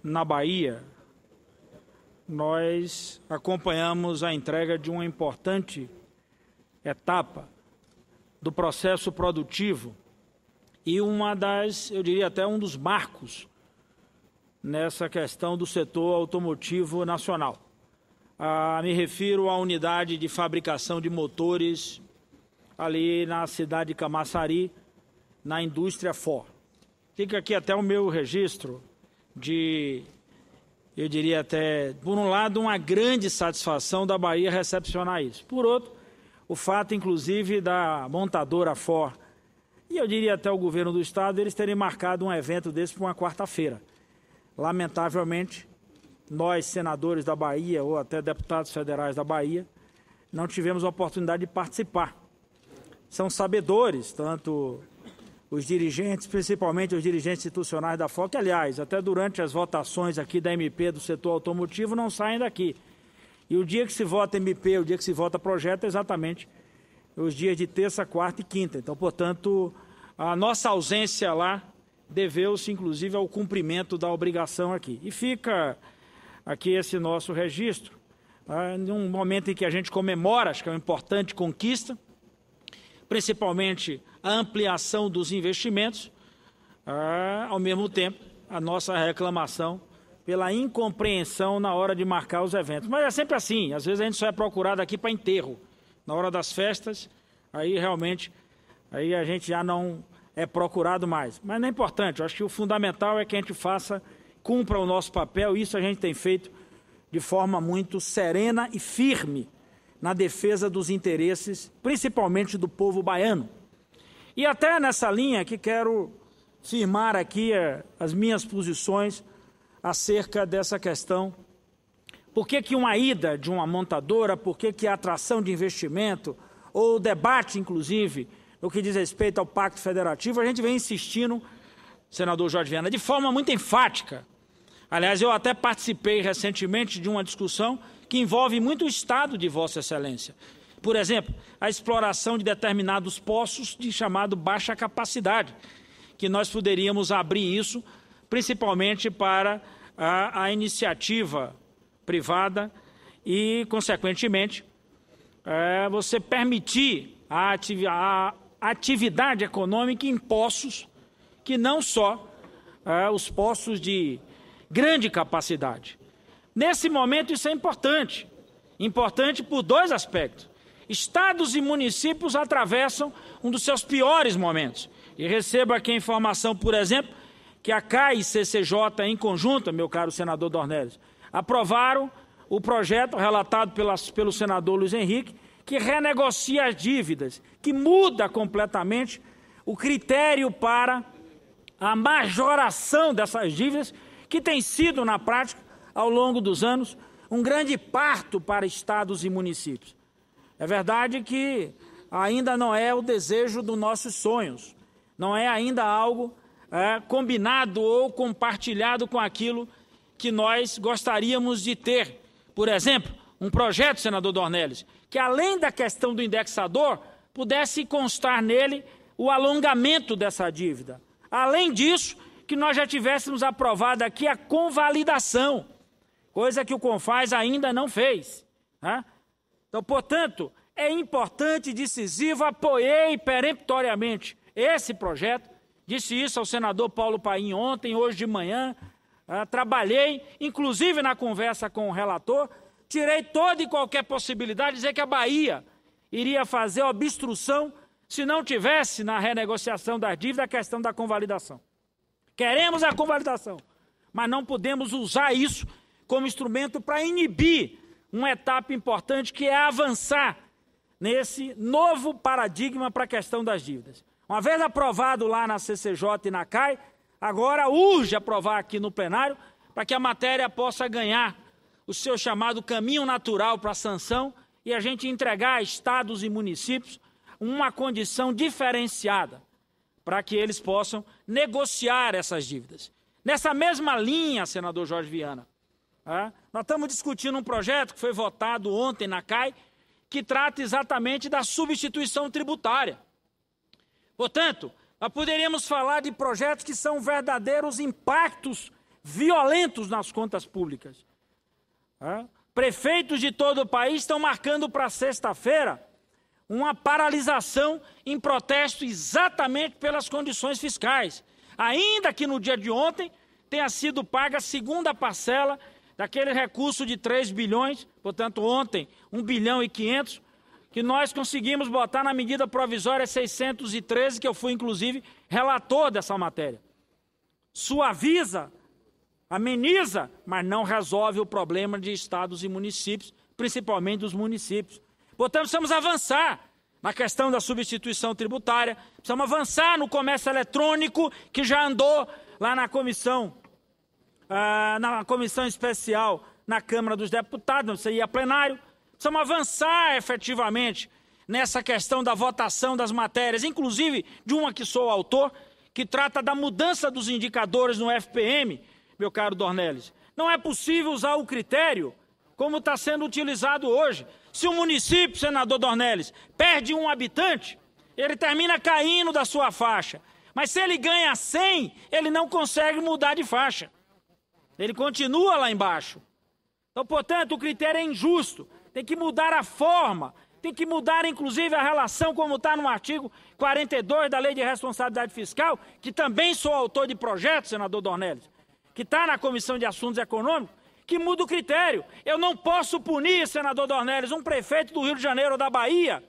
na Bahia, nós acompanhamos a entrega de uma importante etapa do processo produtivo e eu diria até um dos marcos nessa questão do setor automotivo nacional. Me refiro à unidade de fabricação de motores ali na cidade de Camaçari, na indústria Ford. Fica aqui até o meu registro eu diria até, por um lado, uma grande satisfação da Bahia recepcionar isso. Por outro, o fato, inclusive, da montadora Ford, e eu diria até o governo do Estado, eles terem marcado um evento desse para uma quarta-feira. Lamentavelmente, nós, senadores da Bahia, ou até deputados federais da Bahia, não tivemos a oportunidade de participar. São sabedores, tanto os dirigentes, principalmente os dirigentes institucionais da FOC, que, aliás, até durante as votações aqui da MP do setor automotivo, não saem daqui. E o dia que se vota MP, o dia que se vota projeto, é exatamente os dias de terça, quarta e quinta. Então, portanto, a nossa ausência lá deveu-se, inclusive, ao cumprimento da obrigação aqui. E fica aqui esse nosso registro, num momento em que a gente comemora, acho que é uma importante conquista, principalmente a ampliação dos investimentos, ao mesmo tempo, a nossa reclamação pela incompreensão na hora de marcar os eventos. Mas é sempre assim, às vezes a gente só é procurado aqui para enterro. Na hora das festas, aí realmente, aí a gente já não é procurado mais. Mas não é importante, eu acho que o fundamental é que a gente cumpra o nosso papel, e isso a gente tem feito de forma muito serena e firme na defesa dos interesses, principalmente do povo baiano. E até nessa linha que quero firmar aqui as minhas posições acerca dessa questão. Por que uma ida de uma montadora, por que a atração de investimento, ou o debate, inclusive, no que diz respeito ao Pacto Federativo, a gente vem insistindo, senador Jorge Viana, de forma muito enfática. Aliás, eu até participei recentemente de uma discussão que envolve muito o Estado de Vossa Excelência. Por exemplo, a exploração de determinados poços de chamado baixa capacidade, que nós poderíamos abrir isso, principalmente para a iniciativa privada e, consequentemente, você permitir a atividade econômica em poços que não só os poços de grande capacidade. Nesse momento isso é importante por dois aspectos. Estados e municípios atravessam um dos seus piores momentos. E recebo aqui a informação, por exemplo, que a CAI e CCJ, em conjunto, meu caro senador Dornelles, aprovaram o projeto relatado pelo senador Luiz Henrique, que renegocia as dívidas, que muda completamente o critério para a majoração dessas dívidas, que tem sido, na prática, ao longo dos anos, um grande parto para estados e municípios. É verdade que ainda não é o desejo dos nossos sonhos, não é ainda algo combinado ou compartilhado com aquilo que nós gostaríamos de ter. Por exemplo, um projeto, senador Dornelles, que além da questão do indexador, pudesse constar nele o alongamento dessa dívida. Além disso, que nós já tivéssemos aprovado aqui a convalidação, coisa que o CONFAS ainda não fez. Então, portanto, é importante e decisivo, apoiei peremptoriamente esse projeto, disse isso ao senador Paulo Paim ontem, hoje de manhã, trabalhei, inclusive na conversa com o relator, tirei toda e qualquer possibilidade de dizer que a Bahia iria fazer obstrução se não tivesse na renegociação das dívidas a questão da convalidação. Queremos a convalidação, mas não podemos usar isso como instrumento para inibir uma etapa importante que é avançar nesse novo paradigma para a questão das dívidas. Uma vez aprovado lá na CCJ e na CAI, agora urge aprovar aqui no plenário para que a matéria possa ganhar o seu chamado caminho natural para a sanção e a gente entregar a estados e municípios uma condição diferenciada para que eles possam negociar essas dívidas. Nessa mesma linha, senador Jorge Viana, nós estamos discutindo um projeto que foi votado ontem na CAI, que trata exatamente da substituição tributária. Portanto, nós poderíamos falar de projetos que são verdadeiros impactos violentos nas contas públicas. Prefeitos de todo o país estão marcando para sexta-feira uma paralisação em protesto exatamente pelas condições fiscais. Ainda que no dia de ontem tenha sido paga a segunda parcela daquele recurso de 3 bilhões, portanto ontem 1 bilhão e 500, que nós conseguimos botar na medida provisória 613, que eu fui inclusive relator dessa matéria. Suaviza, ameniza, mas não resolve o problema de estados e municípios, principalmente dos municípios. Portanto, precisamos avançar na questão da substituição tributária, precisamos avançar no comércio eletrônico, que já andou lá na comissão especial na Câmara dos Deputados, não sei, a plenário. Precisamos avançar efetivamente nessa questão da votação das matérias, inclusive de uma que sou autor, que trata da mudança dos indicadores no FPM, meu caro Dornelles. Não é possível usar o critério como está sendo utilizado hoje. Se o município, senador Dornelles, perde um habitante, ele termina caindo da sua faixa. Mas se ele ganha 100, ele não consegue mudar de faixa. Ele continua lá embaixo. Então, portanto, o critério é injusto. Tem que mudar a forma, tem que mudar, inclusive, a relação, como está no artigo 42 da Lei de Responsabilidade Fiscal, que também sou autor de projeto, senador Dornelles, que está na Comissão de Assuntos Econômicos, que muda o critério. Eu não posso punir, senador Dornelles, um prefeito do Rio de Janeiro ou da Bahia,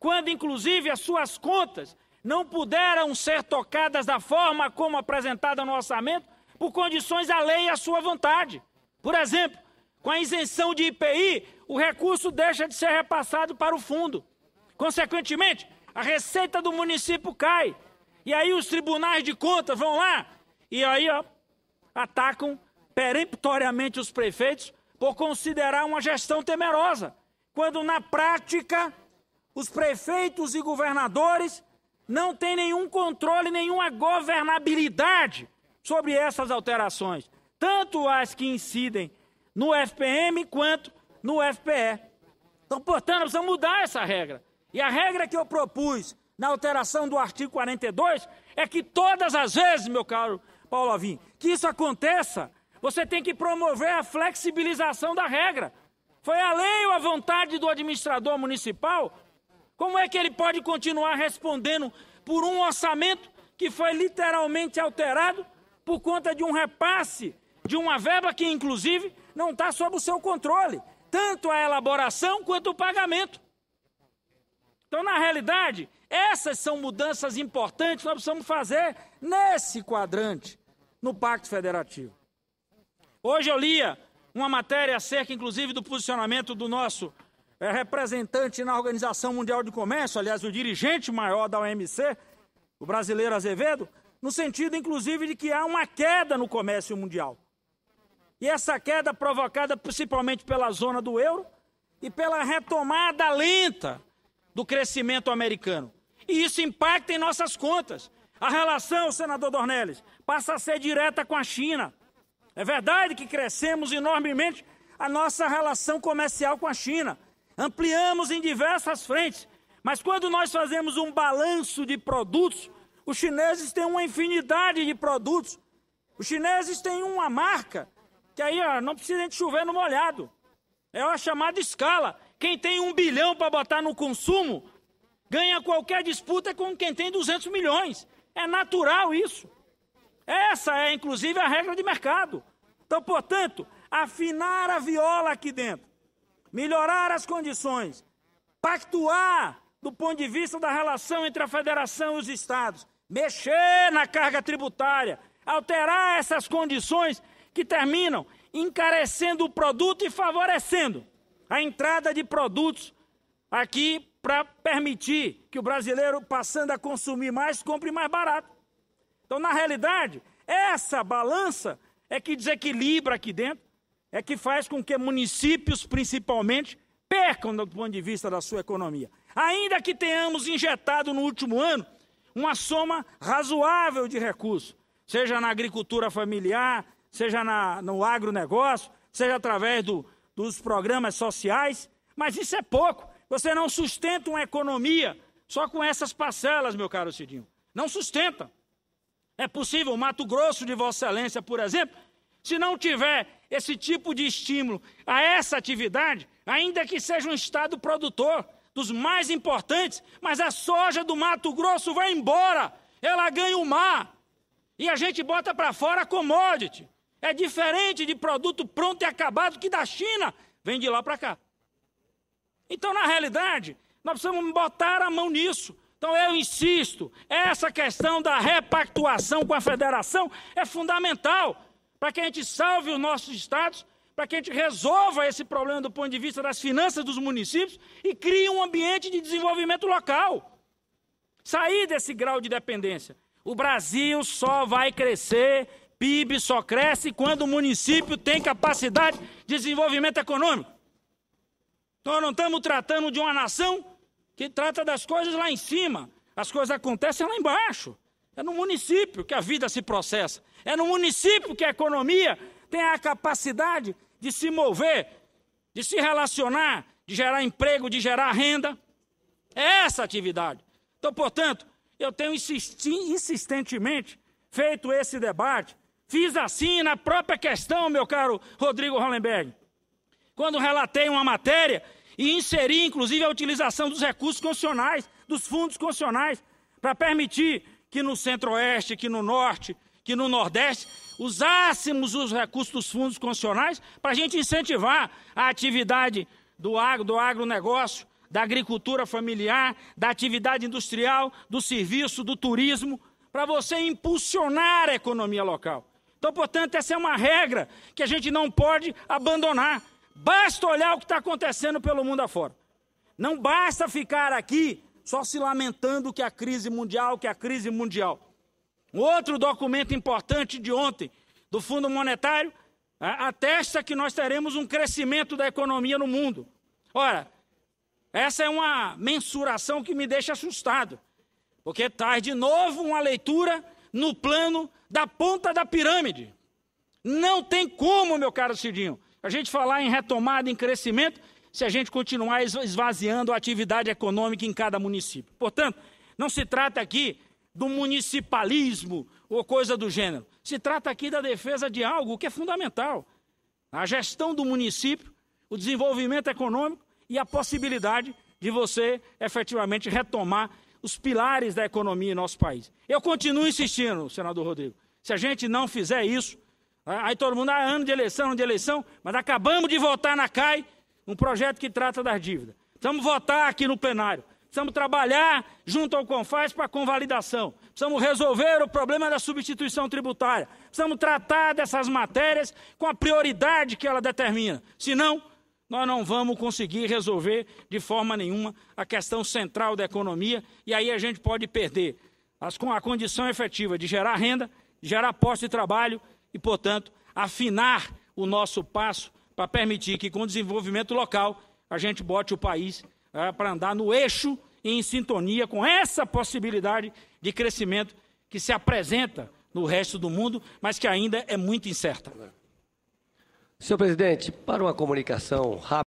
quando, inclusive, as suas contas não puderam ser tocadas da forma como apresentada no orçamento, por condições alheias à sua vontade. Por exemplo, com a isenção de IPI, o recurso deixa de ser repassado para o fundo. Consequentemente, a receita do município cai. E aí os tribunais de contas vão lá e aí atacam peremptoriamente os prefeitos por considerar uma gestão temerosa, quando na prática os prefeitos e governadores não têm nenhum controle, nenhuma governabilidade sobre essas alterações, tanto as que incidem no FPM quanto no FPE. Então, portanto, precisamos mudar essa regra. E a regra que eu propus na alteração do artigo 42 é que todas as vezes, meu caro Paulo Avim, que isso aconteça, você tem que promover a flexibilização da regra. Foi a lei ou a vontade do administrador municipal? Como é que ele pode continuar respondendo por um orçamento que foi literalmente alterado por conta de um repasse de uma verba que, inclusive, não está sob o seu controle, tanto a elaboração quanto o pagamento? Então, na realidade, essas são mudanças importantes que nós precisamos fazer nesse quadrante, no Pacto Federativo. Hoje eu lia uma matéria acerca, inclusive, do posicionamento do nosso representante na Organização Mundial de Comércio, aliás, o dirigente maior da OMC, o brasileiro Azevedo, no sentido, inclusive, de que há uma queda no comércio mundial. E essa queda provocada principalmente pela zona do euro e pela retomada lenta do crescimento americano. E isso impacta em nossas contas. A relação, senador Dornelles, passa a ser direta com a China. É verdade que crescemos enormemente a nossa relação comercial com a China. Ampliamos em diversas frentes. Mas quando nós fazemos um balanço de produtos, os chineses têm uma infinidade de produtos. Os chineses têm uma marca que aí não precisa de chover no molhado. É a chamada escala. Quem tem 1 bilhão para botar no consumo, ganha qualquer disputa com quem tem 200 milhões. É natural isso. Essa é, inclusive, a regra de mercado. Então, portanto, afinar a viola aqui dentro, melhorar as condições, pactuar do ponto de vista da relação entre a federação e os estados, mexer na carga tributária, alterar essas condições que terminam encarecendo o produto e favorecendo a entrada de produtos aqui para permitir que o brasileiro, passando a consumir mais, compre mais barato. Então, na realidade, essa balança é que desequilibra aqui dentro, é que faz com que municípios, principalmente, percam do ponto de vista da sua economia. Ainda que tenhamos injetado no último ano uma soma razoável de recursos, seja na agricultura familiar, seja no agronegócio, seja através dos programas sociais, mas isso é pouco. Você não sustenta uma economia só com essas parcelas, meu caro Cidinho. Não sustenta. É possível o Mato Grosso de Vossa Excelência, por exemplo, se não tiver esse tipo de estímulo a essa atividade, ainda que seja um estado produtor dos mais importantes, mas a soja do Mato Grosso vai embora, ela ganha o mar, e a gente bota para fora commodity. É diferente de produto pronto e acabado que da China vem de lá para cá. Então, na realidade, nós precisamos botar a mão nisso. Então, eu insisto, essa questão da repactuação com a federação é fundamental para que a gente salve os nossos estados, para que a gente resolva esse problema do ponto de vista das finanças dos municípios e crie um ambiente de desenvolvimento local. Sair desse grau de dependência. O Brasil só vai crescer, PIB só cresce quando o município tem capacidade de desenvolvimento econômico. Então, nós não estamos tratando de uma nação que trata das coisas lá em cima. As coisas acontecem lá embaixo. É no município que a vida se processa. É no município que a economia tem a capacidade de se mover, de se relacionar, de gerar emprego, de gerar renda. É essa a atividade. Então, portanto, eu tenho insistentemente feito esse debate. Fiz assim na própria questão, meu caro Rodrigo Hollenberg, quando relatei uma matéria e inseri, inclusive, a utilização dos recursos constitucionais, dos fundos constitucionais, para permitir que no Centro-Oeste, que no Norte, que no Nordeste, usássemos os recursos dos fundos constitucionais para a gente incentivar a atividade do agronegócio, da agricultura familiar, da atividade industrial, do serviço, do turismo, para você impulsionar a economia local. Então, portanto, essa é uma regra que a gente não pode abandonar. Basta olhar o que está acontecendo pelo mundo afora. Não basta ficar aqui só se lamentando que a crise mundial, Um outro documento importante de ontem, do Fundo Monetário, atesta que nós teremos um crescimento da economia no mundo. Ora, essa é uma mensuração que me deixa assustado, porque traz de novo uma leitura no plano da ponta da pirâmide. Não tem como, meu caro Cidinho, a gente falar em retomada, em crescimento, se a gente continuar esvaziando a atividade econômica em cada município. Portanto, não se trata aqui do municipalismo ou coisa do gênero. Se trata aqui da defesa de algo que é fundamental. A gestão do município, o desenvolvimento econômico e a possibilidade de você efetivamente retomar os pilares da economia em nosso país. Eu continuo insistindo, senador Rodrigo, se a gente não fizer isso, aí todo mundo, ano de eleição, mas acabamos de votar na CAI um projeto que trata das dívidas. Precisamos votar aqui no plenário. Precisamos trabalhar junto ao CONFAS para a convalidação. Precisamos resolver o problema da substituição tributária. Precisamos tratar dessas matérias com a prioridade que ela determina. Senão, nós não vamos conseguir resolver de forma nenhuma a questão central da economia e aí a gente pode perder a condição efetiva de gerar renda, de gerar posto de trabalho e, portanto, afinar o nosso passo para permitir que, com o desenvolvimento local, a gente bote o país para andar no eixo e em sintonia com essa possibilidade de crescimento que se apresenta no resto do mundo, mas que ainda é muito incerta. Senhor presidente, para uma comunicação rápida,